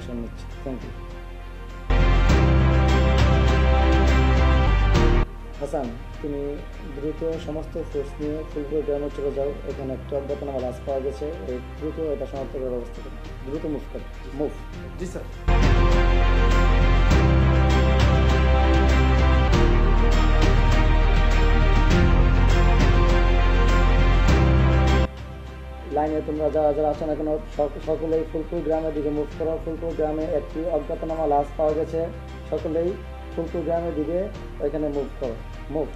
Decision নিচ্ছি। Thank you. Hasan, তুমি দ্রুত সমস্ত ফোর্স নিয়ে ফুলপুর গ্রামে চলে যাও। এখানে একটা অজ্ঞাতনামা লাশ পাওয়া গেছে, দ্রুত এটা শনাক্ত করার ব্যবস্থা করো। দ্রুত মুভ করো। মুভ। জি স্যার। লাইনে তোমরা যারা যারা আছো না কেন সকলেই ফুলপুর গ্রামের দিকে মুভ করো। ফুলপুর গ্রামে একটি অজ্ঞাতনামা লাশ পাওয়া গেছে, সকলেই ফুলপুর গ্রামের দিকে ওইখানে মুভ করো। মুভ।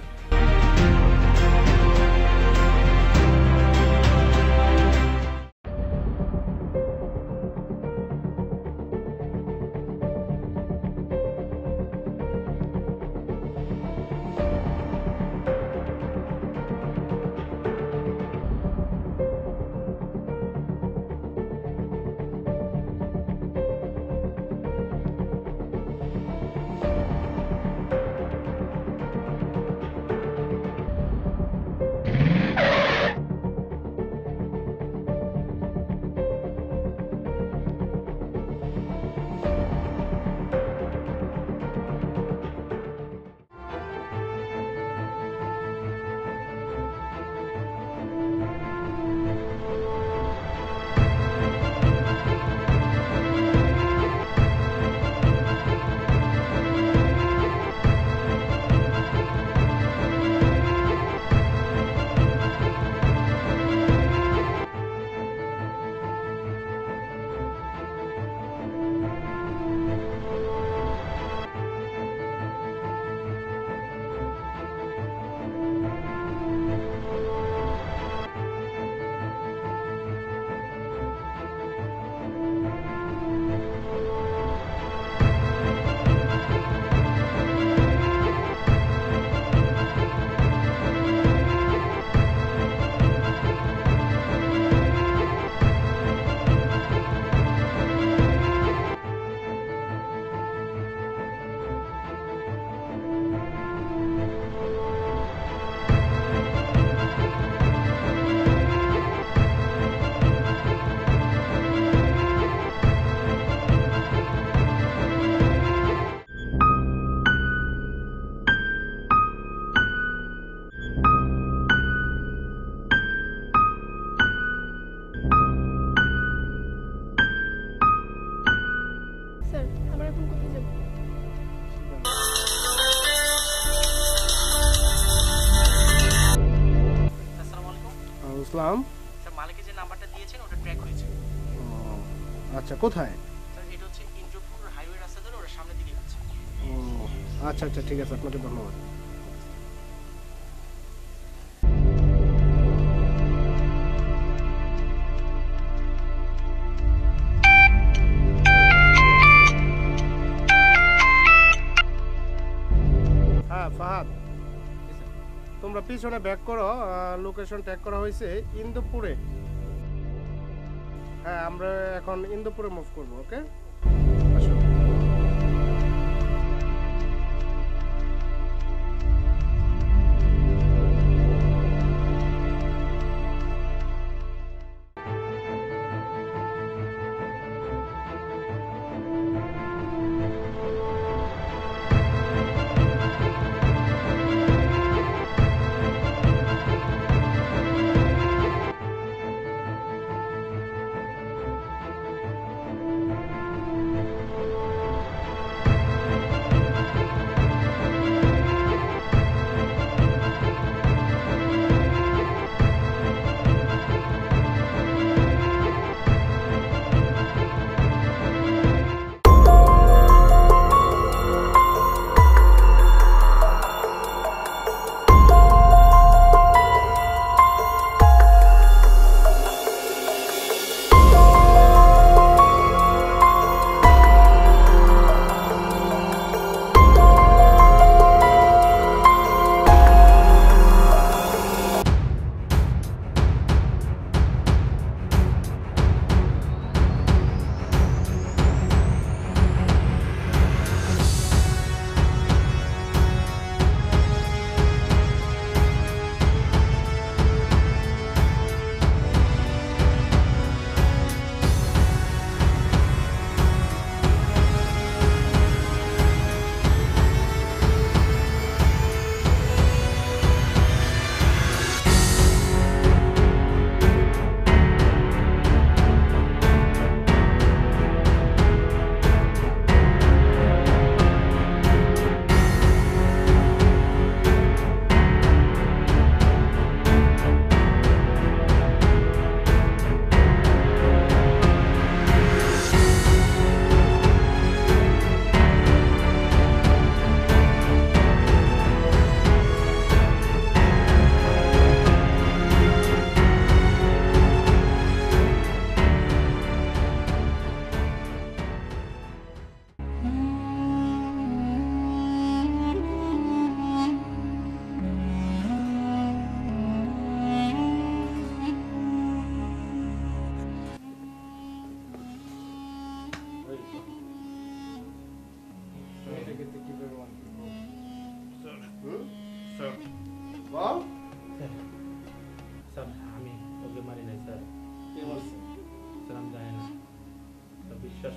ইসলাম স্যার, মালিকে যে নাম্বারটা দিয়েছেন ওটা ট্র্যাক হয়েছে। আচ্ছা, কোথায়? স্যার, এটা হচ্ছে ইন্দ্রপুর হাইওয়ে রাস্তা ধরে ওরা সামনের দিকে যাচ্ছে। আচ্ছা আচ্ছা, ঠিক আছে, আপনাকে ধন্যবাদ। হ্যাঁ ফাহাদ, তোমরা পিছনে ব্যাক করো। লোকেশন ট্যাগ করা হয়েছে ইন্দুপুরে। হ্যাঁ, আমরা এখন ইন্দুপুরে মুভ করবো। ওকে, আসো।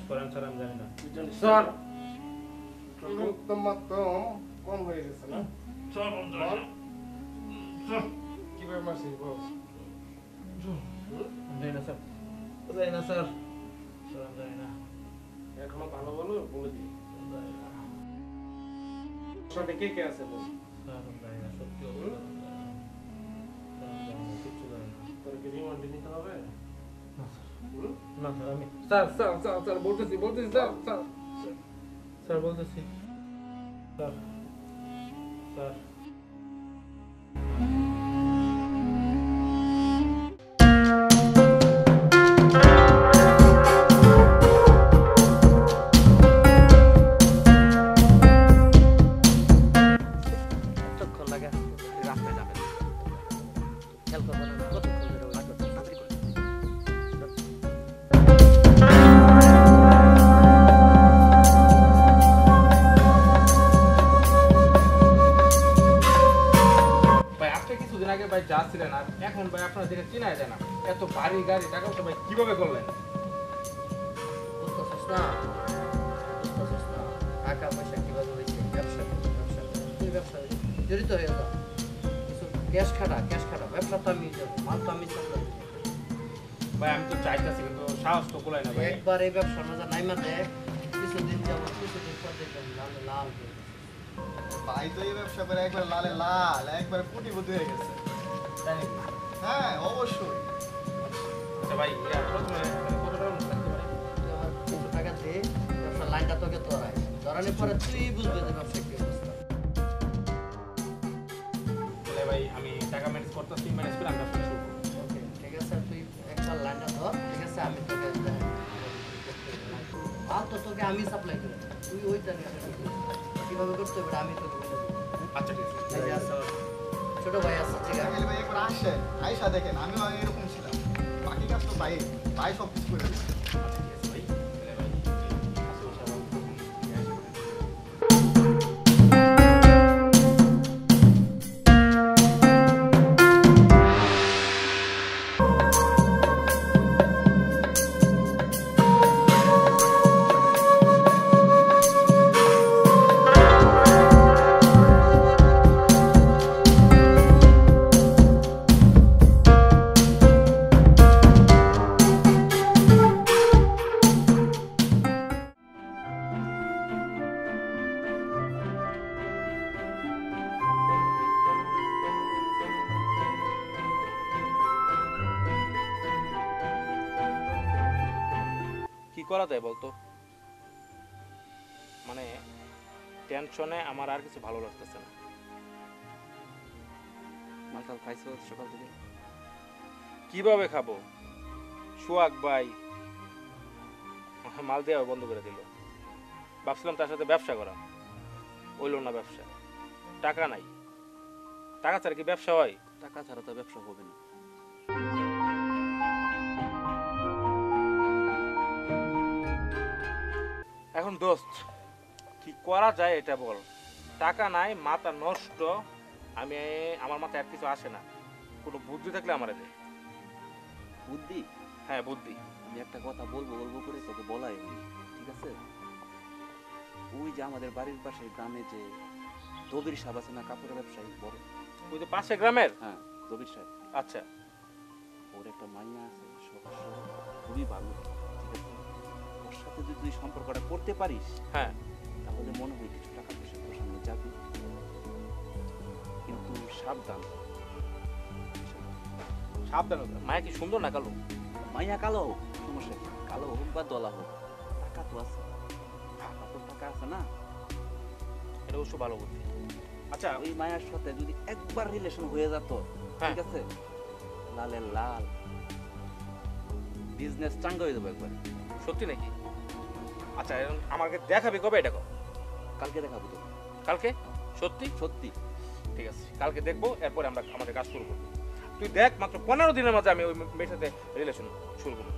করেন স্যার আমি জানি না স্যার তোমার তো কম হয়ে গেছে না স্যার আমি জানি না। কিভাবে মারছিস বস জানি না স্যার জানি না স্যার স্যার আমি জানি না এখনো ভালো ভালো বলে দিই জানি না সাথে কে কে আছে বস স্যার আমি জানি না সত্যি কিচ্ছু জানি না তোর কি রিমান্ড নিতে হবে না স্যার আমি স্যার স্যার স্যার স্যার বলতেছি স্যার স্যার স্যার বলতেছি স্যার স্যার কতক্ষণ লাগে রাস্তায় যাবেন খেয়াল করবেন না কতক্ষণ ধরে ওই তাড়াতাড়ি করে ভাই আপনি কিছুদিন আগে ভাই যাচ্ছিলেন আর এখন ভাই আপনার দিকে চিনাই যায় না এত ভারী গাড়ি টাকা পয়সা ভাই কিভাবে করলেন বুঝতেছিস না টাকা পয়সা কিভাবে হয়েছে ব্যবসা তুই ব্যবসা জড়িত হয়ে যা কিছু ক্যাশ খাটা ব্যবসা তো আমি যাবো মাল তো আমি চালাই ভাই আমি তো চাইতেছি কিন্তু সাহস তো কোলাই না ভাই একবার এই ব্যবসার মজা নাইমা দেখ কিছুদিন যাবো কিছুদিন পর দেখবেন লাল লাল হয়ে গেছে। ভাই তো এই ব্যবসা করে একবার লালে লাল একবার কোটিপতি হয়ে গেছে তাই নাকি হ্যাঁ অবশ্যই আচ্ছা ভাই প্রথমে কত টাকা লাগতে পারে তুই আমার কিছু টাকা দে ব্যবসার লাইনটা তোকে ধরানোর পরে তুই বুঝবে যে ব্যবসা কি অবস্থা তাহলে ভাই আমি টাকা ম্যানেজ করতেছি ম্যানেজ করে আমি ব্যবসা শুরু করবো ওকে ঠিক আছে তুই একবার লাইনটা ধর ঠিক আছে আমি তোকে মাল তো তোকে আমি সাপ্লাই করি তুই ওইটা নিয়ে কিভাবে করতে হবে আমি তোকে বলে দেবো আচ্ছা ঠিক আছে এই যে আছে আমার ছোট ভাই আছে ঠিক আছে তাহলে ভাই একবার আসেন আইসা দেখেন আমিও আগে এরকম ছিলাম বাকি কাজ তো ভাই ভাই সব কিছু করে দিচ্ছে আচ্ছা ঠিক আছে ভাই তাহলে ভাই আসল সবাই নিয়ে আসবেন কি করা যায় বলতো মানে টেনশনে আমার আর কিছু ভালো লাগতেছে না মালটাল খাইছো সকাল থেকে? কিভাবে খাবো সোহাগ ভাই মাল দেওয়া বন্ধ করে দিল ভাবছিলাম তার সাথে ব্যবসা করা হইল না ব্যবসা টাকা নাই টাকা ছাড়া কি ব্যবসা হয় টাকা ছাড়া তো ব্যবসা হবে না। এখন দোস্ত কি করা যায় এটা বল টাকা নাই মাথা নষ্ট আমি আমার মাথায় আর কিছু আসে না কোনো বুদ্ধি থাকলে আমার দে বুদ্ধি? হ্যাঁ বুদ্ধি আমি একটা কথা বলবো করে তোকে বলাই হয়নি, ঠিক আছে? ওই যে আমাদের বাড়ির পাশে গ্রামে যে দবির সাহেব আছে না, কাপড়ের ব্যবসায়ী বড়, ওই যে পাশে গ্রামের হ্যাঁ দবির সাহেব, আচ্ছা ওর একটা মাইয়া আছে সহজ সরল, খুবই ভালো, ঠিক আছে? ওর সাথে যদি তুই সম্পর্কটা করতে পারিস হ্যাঁ তাহলে মনে হয় কিছু টাকা পয়সা তোর সামনে যাবে, কিন্তু সাবধান। সাবধান মায়া কি সুন্দর না কালো মাইয়া কালো সমস্যা কি, কালো হোক বা দলা হোক, টাকা তো আছে, টাকা তো টাকা আছে না? এটা অবশ্য ভালো বুদ্ধি আচ্ছা ওই মায়ের সাথে যদি একবার রিলেশন হয়ে যেত, হ্যাঁ। ঠিক আছে, লালে লাল বিজনেস চাঙ্গা হয়ে যাবে একবার। সত্যি নাকি আচ্ছা এখন আমাকে দেখাবি কবে এটা কালকে দেখাবো তো। কালকে সত্যি সত্যি ঠিক আছে কালকে দেখবো এরপরে আমরা আমাদের কাজ শুরু করবো তুই দেখ মাত্র 15 দিনের মাঝে আমি ওই মেয়ের সাথে রিলেশন শুরু করবো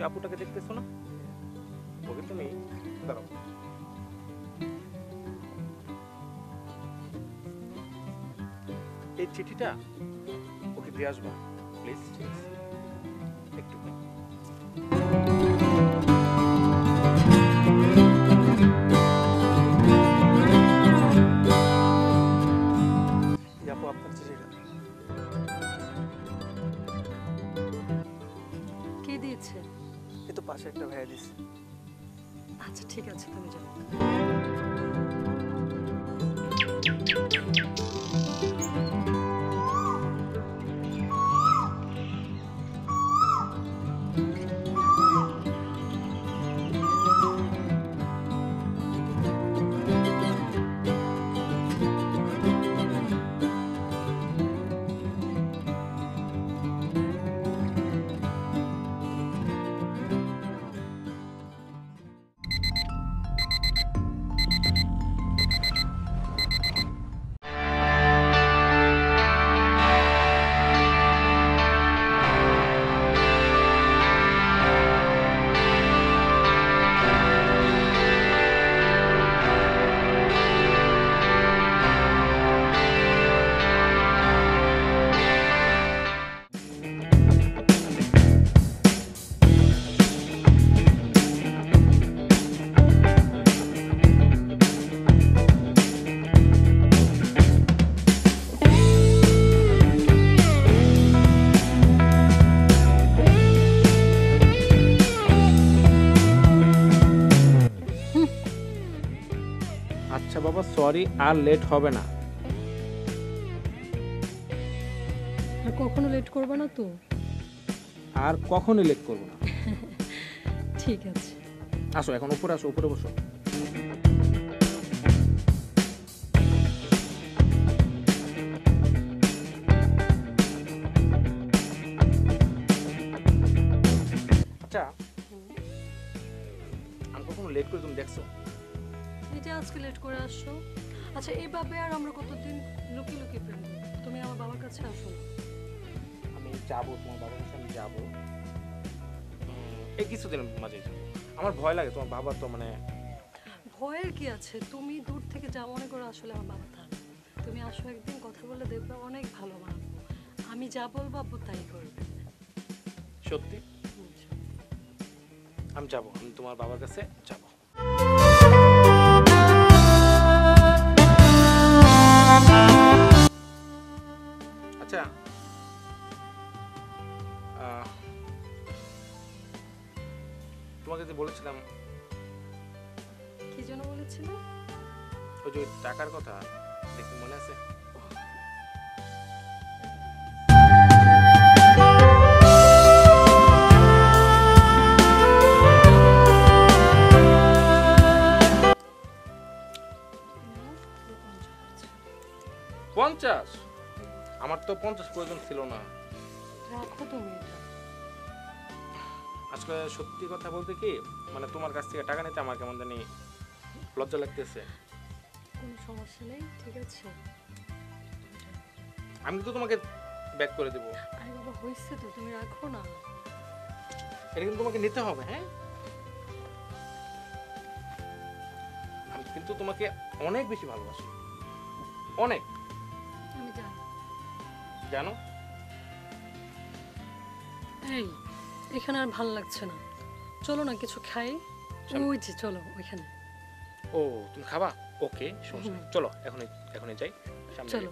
আপুটাকে দেখতেছো না? ওকে তুমি দাঁড়াও, এই চিঠিটা ওকে দিয়ে আসবা প্লিজ। একটু আপু আপনার চিঠিটা। কে দিয়েছে? এই তো পাশে একটা ভাইয়া দিচ্ছে। আচ্ছা ঠিক আছে, তুমি যাও। আচ্ছা বাবা, সরি, আর লেট হবে না। আর কখনো লেট করবে না তো? আর কখনোই লেট করবো না। ঠিক আছে। আসো এখন উপরে আসো, উপরে বসো। আচ্ছা, আমি কখনো লেট করে তুমি দেখছো? এই যে আজকে লেট করে আসছো। আচ্ছা এইভাবে আর আমরা কতদিন লুকিয়ে লুকিয়ে ফেলবো? তুমি আমার বাবার কাছে আসো। আমি যাবো, তোমার বাবার কাছে আমি যাবো, এই কিছুদিনের মাঝে যাবো। আমার ভয় লাগে, তোমার বাবা তো মানে। ভয়ের কি আছে? তুমি দূর থেকে যা মনে করো আসলে আমার বাবা তা না। তুমি আসো একদিন, কথা বলে দেখবে অনেক ভালো মানবো। আমি যা বলবো আব্বু তাই করবে। সত্যি আমি যাবো, আমি তোমার বাবার কাছে যাবো। আচ্ছা, তোমাকে যে বলেছিলাম, কি জন্য বলেছিলে? ওই যে টাকার কথা, দেখি মনে আছে? পঞ্চাশ? আমার তো 50 প্রয়োজন ছিল না। রাখো তুমি এটা। আসলে সত্যি কথা বলতে কি, মানে তোমার কাছ থেকে টাকা নিতে আমার কেমন জানি লজ্জা লাগতেছে। কোনো সমস্যা নেই, ঠিক আছে। আমি তো তোমাকে ব্যাক করে দেবো। আরে বাবা হয়েছে তো, তুমি রাখো না। এটা কিন্তু তোমাকে নিতে হবে, হ্যাঁ? আমি কিন্তু তোমাকে অনেক বেশি ভালোবাসি, অনেক। আমি জানি। জানো? এই এখানে আর ভালো লাগছে না, চলো না কিছু খাই। ওই যে চলো ওইখানে। ও তুমি খাবা? ওকে, সমস্যা নেই, চলো এখনই এখনই যাই সামনে। চলো।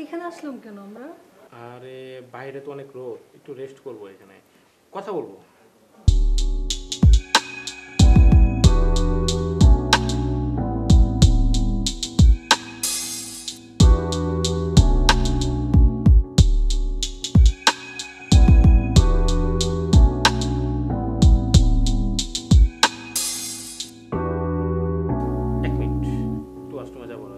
এখানে আসলাম কেন আমরা? আরে বাইরে তো অনেক রোদ, একটু রেস্ট করবো, এখানে কথা বলবো। এক মিনিট, একটু অষ্টমে যাবো না।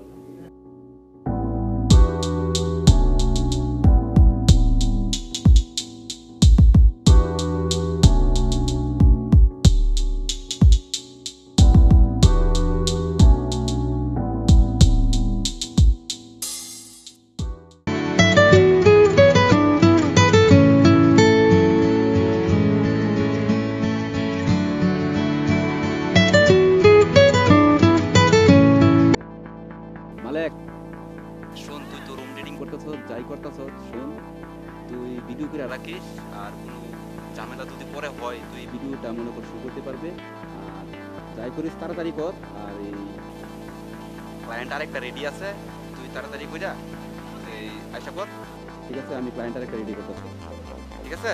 মালেক, শোন, তুই তো রুম রেডিং করতেছ, যাই করতেছ, শোন, তুই ভিডিও করে রাখিস, আর কোনো ঝামেলা যদি পরে হয় তুই ভিডিওটা মনে করে শুরু করতে পারবে। আর যাই করিস তাড়াতাড়ি কর। আর এই ক্লায়েন্ট আরেকটা রেডি আছে, তুই তাড়াতাড়ি কইরা এই আশা কর। ঠিক আছে, আমি ক্লায়েন্ট আরেকটা রেডি করতেছি। ঠিক আছে।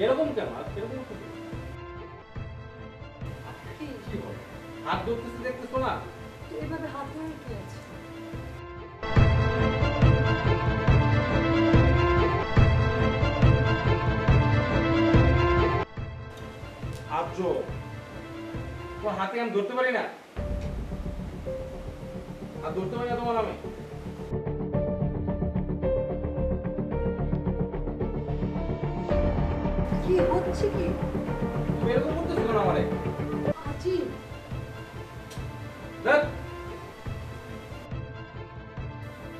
এরকম কেন? এরকম কেন? কি বল? হাত ধরতেছি দেখতেছো না? তো এভাবে হাত ধরে কি আছে? আর্য, তোমার হাতে আমি ধরতে পারি না? হাত ধরতে পারি না তোমার আমি? কি হচ্ছে কি? তুমি এরকম করতেছো কেন আমারে? আজি, দেখ,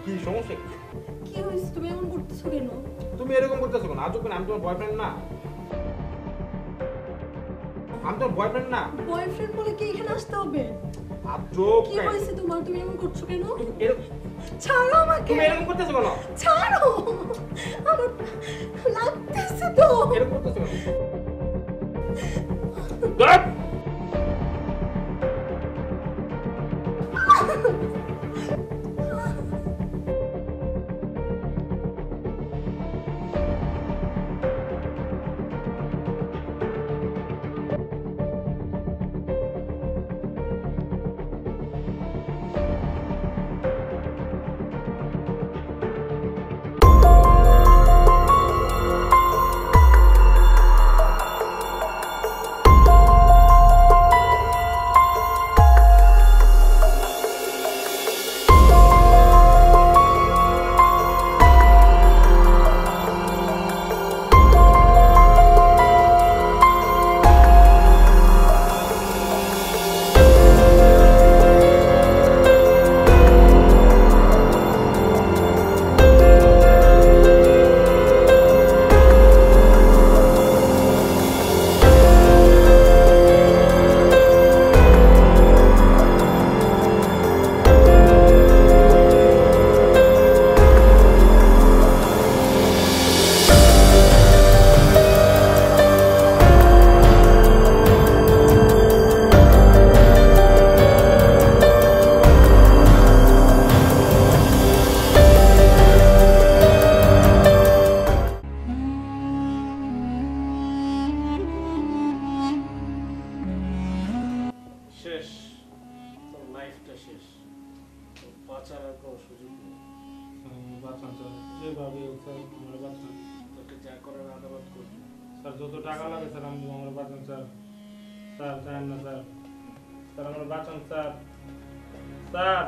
কি সমস্যা কি? কি হয়েছে? তুমি এমন করতেছো কেন? তুমি এরকম করতেছো কেন? আজব কেন? আমি তোমার বয়ফ্রেন্ড না? আমি তোমার বয়ফ্রেন্ড না? বয়ফ্রেন্ড বলে কি এখানে আসতে হবে? আজব কি কেন? হয়েছে তোমার? তুমি এমন করছো কেন? তুমি এরকম ছাড়ো আমাকে। তুমি এরকম করতেছো কেন? ছাড়ো, আমার লাগতেছে তো। এরকম করতেছো কেন? দেখ, শেষ, তোর লাইফটা শেষ, তোর বাঁচার আর কোনো সুযোগ নেই। বাঁচান স্যার, যেভাবে হোক স্যার আমরা বাঁচান। তোকে যা করার আদালত করবি। স্যার যত টাকা লাগে স্যার আমি আমরা বাঁচান স্যার। স্যার চান না স্যার, স্যার আমরা বাঁচান স্যার। স্যার